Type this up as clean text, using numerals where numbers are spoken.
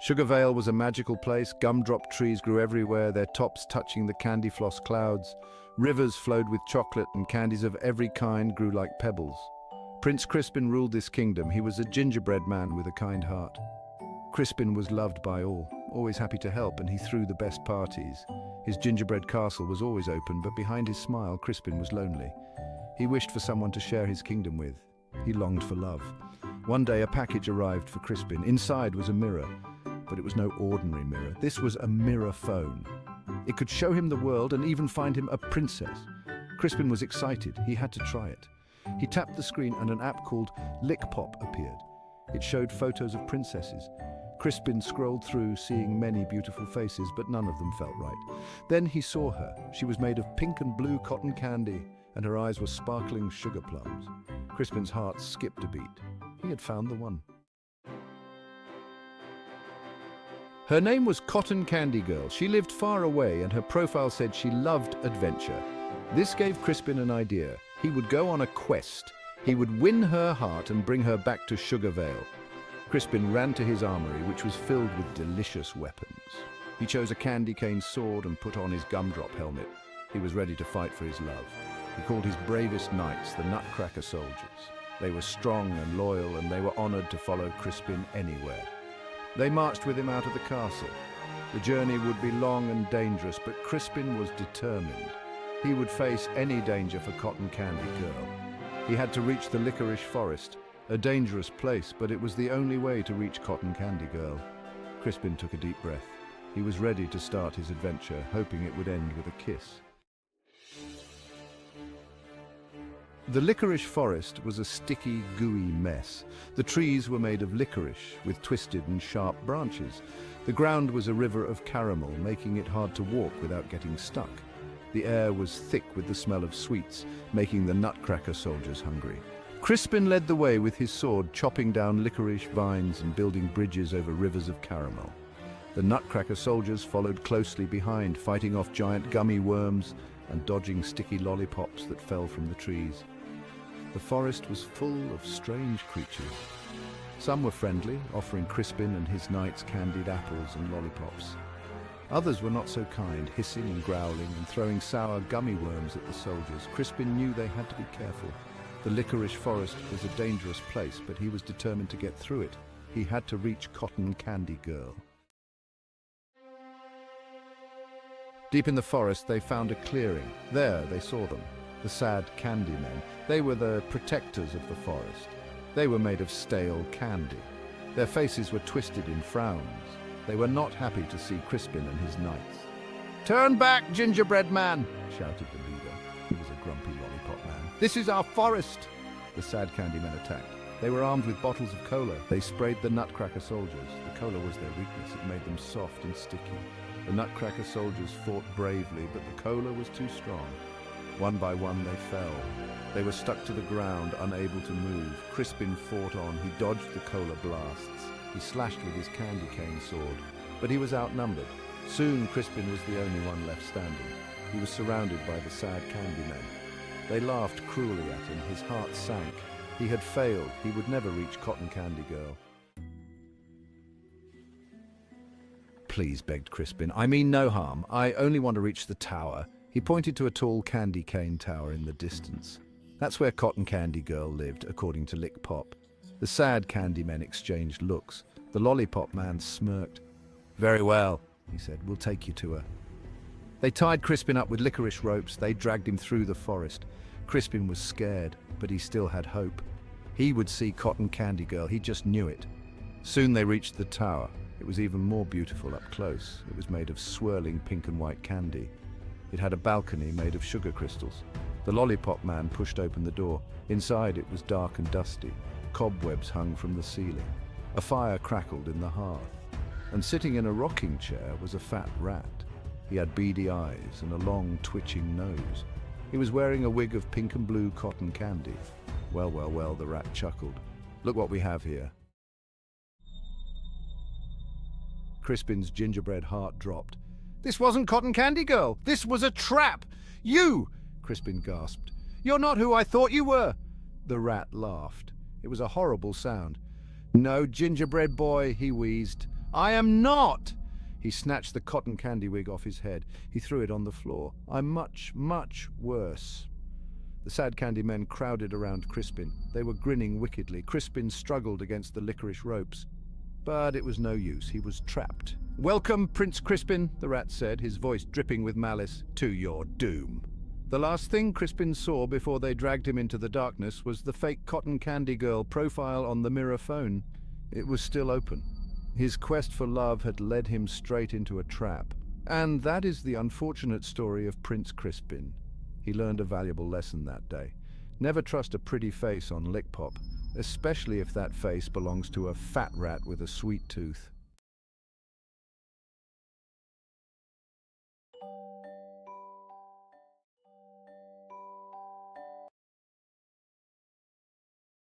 Sugarvale was a magical place. Gumdrop trees grew everywhere, their tops touching the candy floss clouds. Rivers flowed with chocolate, and candies of every kind grew like pebbles. Prince Crispin ruled this kingdom. He was a gingerbread man with a kind heart. Crispin was loved by all, always happy to help, and he threw the best parties. His gingerbread castle was always open, but behind his smile, Crispin was lonely. He wished for someone to share his kingdom with. He longed for love. One day, a package arrived for Crispin. Inside was a mirror, but it was no ordinary mirror. This was a mirror phone. It could show him the world and even find him a princess. Crispin was excited. He had to try it. He tapped the screen and an app called Lick Pop appeared. It showed photos of princesses. Crispin scrolled through, seeing many beautiful faces, but none of them felt right. Then he saw her. She was made of pink and blue cotton candy, and her eyes were sparkling sugar plums. Crispin's heart skipped a beat. He had found the one. Her name was Cotton Candy Girl. She lived far away, and her profile said she loved adventure. This gave Crispin an idea. He would go on a quest. He would win her heart and bring her back to Sugarvale. Crispin ran to his armory, which was filled with delicious weapons. He chose a candy cane sword and put on his gumdrop helmet. He was ready to fight for his love. He called his bravest knights the Nutcracker Soldiers. They were strong and loyal, and they were honored to follow Crispin anywhere. They marched with him out of the castle. The journey would be long and dangerous, but Crispin was determined. He would face any danger for Cotton Candy Girl. He had to reach the licorice forest, a dangerous place, but it was the only way to reach Cotton Candy Girl. Crispin took a deep breath. He was ready to start his adventure, hoping it would end with a kiss. The licorice forest was a sticky, gooey mess. The trees were made of licorice, with twisted and sharp branches. The ground was a river of caramel, making it hard to walk without getting stuck. The air was thick with the smell of sweets, making the Nutcracker Soldiers hungry. Crispin led the way with his sword, chopping down licorice vines and building bridges over rivers of caramel. The Nutcracker Soldiers followed closely behind, fighting off giant gummy worms and dodging sticky lollipops that fell from the trees. The forest was full of strange creatures. Some were friendly, offering Crispin and his knights candied apples and lollipops. Others were not so kind, hissing and growling and throwing sour gummy worms at the soldiers. Crispin knew they had to be careful. The licorice forest was a dangerous place, but he was determined to get through it. He had to reach Cotton Candy Girl. Deep in the forest, they found a clearing. There, they saw them, the sad candy men. They were the protectors of the forest. They were made of stale candy. Their faces were twisted in frowns. They were not happy to see Crispin and his knights. "Turn back, gingerbread man!" shouted the leader. He was a grumpy lollipop man. "This is our forest!" The sad candy men attacked. They were armed with bottles of cola. They sprayed the Nutcracker Soldiers. The cola was their weakness. It made them soft and sticky. The Nutcracker Soldiers fought bravely, but the cola was too strong. One by one they fell. They were stuck to the ground, unable to move. Crispin fought on. He dodged the cola blasts. He slashed with his candy cane sword, but he was outnumbered. Soon Crispin was the only one left standing. He was surrounded by the sad candy men. They laughed cruelly at him. His heart sank. He had failed. He would never reach Cotton Candy Girl. "Please," begged Crispin. "I mean no harm. I only want to reach the tower." He pointed to a tall candy cane tower in the distance. That's where Cotton Candy Girl lived, according to Lick Pop. The sad candy men exchanged looks. The lollipop man smirked. "Very well," he said. "We'll take you to her." They tied Crispin up with licorice ropes. They dragged him through the forest. Crispin was scared, but he still had hope. He would see Cotton Candy Girl. He just knew it. Soon they reached the tower. It was even more beautiful up close. It was made of swirling pink and white candy. It had a balcony made of sugar crystals. The lollipop man pushed open the door. Inside it was dark and dusty. Cobwebs hung from the ceiling. A fire crackled in the hearth. And sitting in a rocking chair was a fat rat. He had beady eyes and a long, twitching nose. He was wearing a wig of pink and blue cotton candy. Well, well, well, the rat chuckled. "Look what we have here." Crispin's gingerbread heart dropped. "This wasn't Cotton Candy Girl. This was a trap. You!" Crispin gasped. "You're not who I thought you were." The rat laughed. It was a horrible sound. "No, gingerbread boy," he wheezed. I am not! He snatched the cotton candy wig off his head. He threw it on the floor. I'm much, much worse. The sad candy men crowded around Crispin. They were grinning wickedly. Crispin struggled against the licorice ropes. But it was no use. He was trapped. "Welcome, Prince Crispin," the rat said, his voice dripping with malice, "to your doom." The last thing Crispin saw before they dragged him into the darkness was the fake cotton candy girl profile on the mirror phone. It was still open. His quest for love had led him straight into a trap. And that is the unfortunate story of Prince Crispin. He learned a valuable lesson that day. Never trust a pretty face on Lickpop, especially if that face belongs to a fat rat with a sweet tooth.